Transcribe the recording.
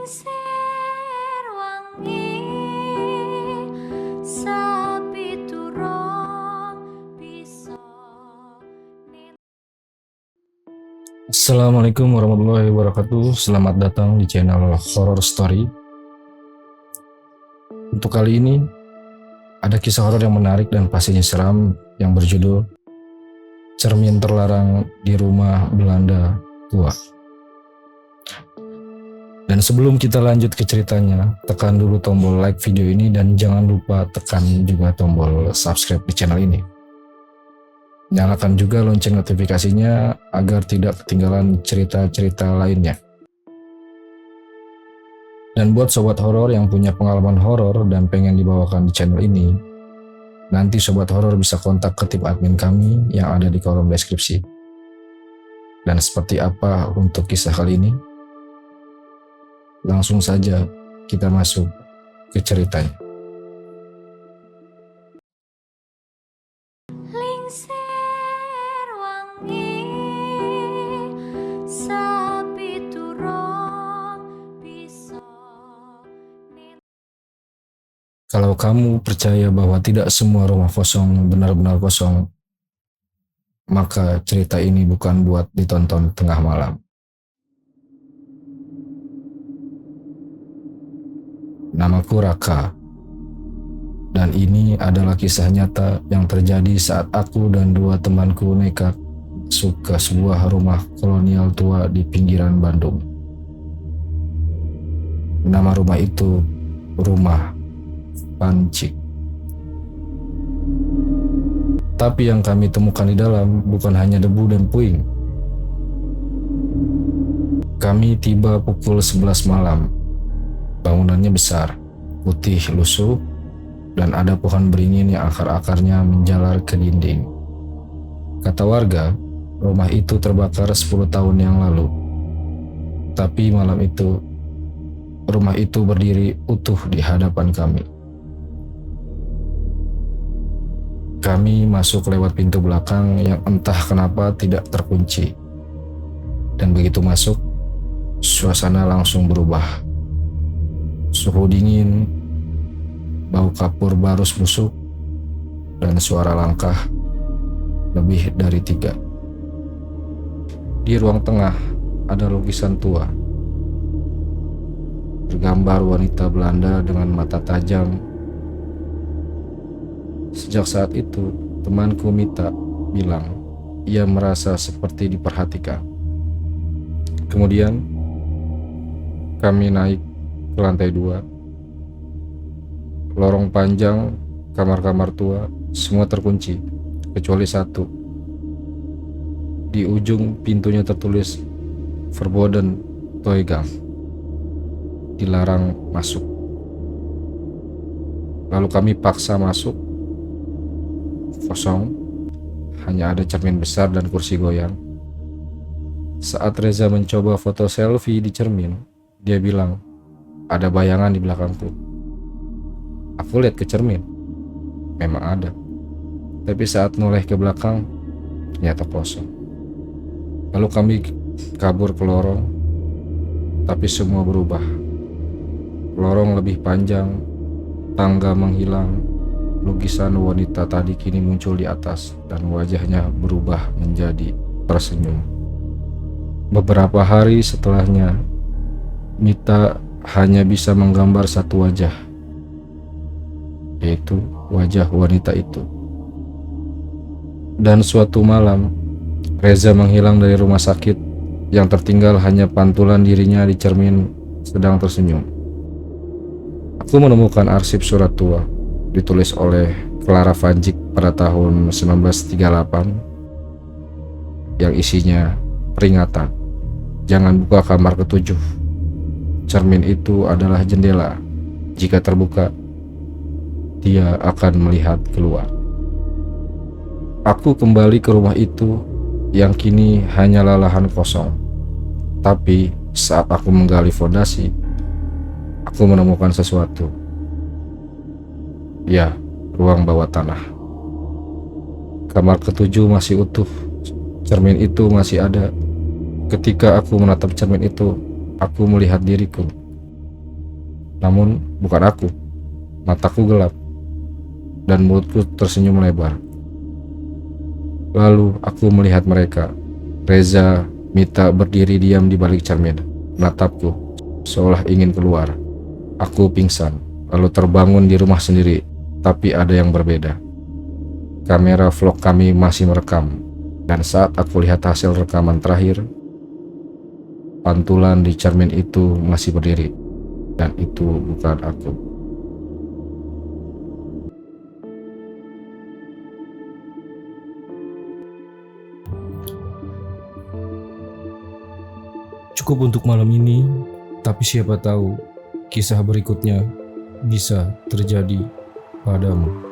Lingsir wangi sapiturong bisa. Assalamualaikum warahmatullahi wabarakatuh. Selamat datang di channel Horror Story. Untuk kali ini ada kisah horor yang menarik dan pastinya seram yang berjudul Cermin Terlarang di Rumah Belanda Tua. Dan sebelum kita lanjut ke ceritanya, tekan dulu tombol like video ini dan jangan lupa tekan juga tombol subscribe di channel ini. Nyalakan juga lonceng notifikasinya agar tidak ketinggalan cerita-cerita lainnya. Dan buat sobat horor yang punya pengalaman horor dan pengen dibawakan di channel ini, nanti sobat horor bisa kontak ke tim admin kami yang ada di kolom deskripsi. Dan seperti apa untuk kisah kali ini? Langsung saja kita masuk ke ceritanya. Lingsir wangi sapiturong bisa. Kalau kamu percaya bahwa tidak semua rumah kosong benar-benar kosong, maka cerita ini bukan buat ditonton tengah malam. Namaku Raka, dan ini adalah kisah nyata yang terjadi saat aku dan dua temanku nekat masuk ke sebuah rumah kolonial tua di pinggiran Bandung. Nama rumah itu Rumah Pancik. Tapi yang kami temukan di dalam bukan hanya debu dan puing. Kami tiba pukul 11 malam. Bangunannya besar, putih lusuh, dan ada pohon beringin yang akar-akarnya menjalar ke dinding. Kata warga, rumah itu terbakar 10 tahun yang lalu. Tapi malam itu, rumah itu berdiri utuh di hadapan kami. Kami masuk lewat pintu belakang yang entah kenapa tidak terkunci. Dan begitu masuk, suasana langsung berubah. Suhu dingin, bau kapur barus busuk, dan suara langkah lebih dari 3. Di ruang tengah ada lukisan tua. Tergambar wanita Belanda dengan mata tajam. Sejak saat itu, temanku Mita bilang ia merasa seperti diperhatikan. Kemudian, kami naik ke lantai 2. Lorong panjang, kamar-kamar tua, semua terkunci, kecuali satu. Di ujung pintunya tertulis Verboden Toigang, dilarang masuk. Lalu kami paksa masuk. Kosong, hanya ada cermin besar dan kursi goyang. Saat Reza mencoba foto selfie di cermin, dia bilang, ada bayangan di belakangku. Aku lihat ke cermin, memang ada. Tapi saat noleh ke belakang, ternyata kosong. Lalu kami kabur ke lorong, tapi semua berubah. Lorong lebih panjang, tangga menghilang, lukisan wanita tadi kini muncul di atas dan wajahnya berubah menjadi tersenyum. Beberapa hari setelahnya, Mita hanya bisa menggambar satu wajah, yaitu wajah wanita itu. Dan suatu malam, Reza menghilang dari rumah sakit, yang tertinggal hanya pantulan dirinya di cermin sedang tersenyum. Aku menemukan arsip surat tua, ditulis oleh Clara Vanjik pada tahun 1938, yang isinya peringatan, jangan buka kamar ke-7. Cermin itu adalah jendela. Jika terbuka, dia akan melihat keluar. Aku kembali ke rumah itu yang kini hanyalah lahan kosong. Tapi saat aku menggali fondasi, aku menemukan sesuatu. Ya, ruang bawah tanah. Kamar ke-7 masih utuh. Cermin itu masih ada. Ketika aku menatap cermin itu, aku melihat diriku. Namun bukan aku. Mataku gelap dan mulutku tersenyum lebar. Lalu aku melihat mereka. Reza, Mita berdiri diam di balik cermin, menatapku seolah ingin keluar. Aku pingsan, lalu terbangun di rumah sendiri, tapi ada yang berbeda. Kamera vlog kami masih merekam, dan saat aku lihat hasil rekaman terakhir, pantulan di cermin itu masih berdiri, dan itu bukan aku. Cukup untuk malam ini, tapi siapa tahu kisah berikutnya bisa terjadi padamu.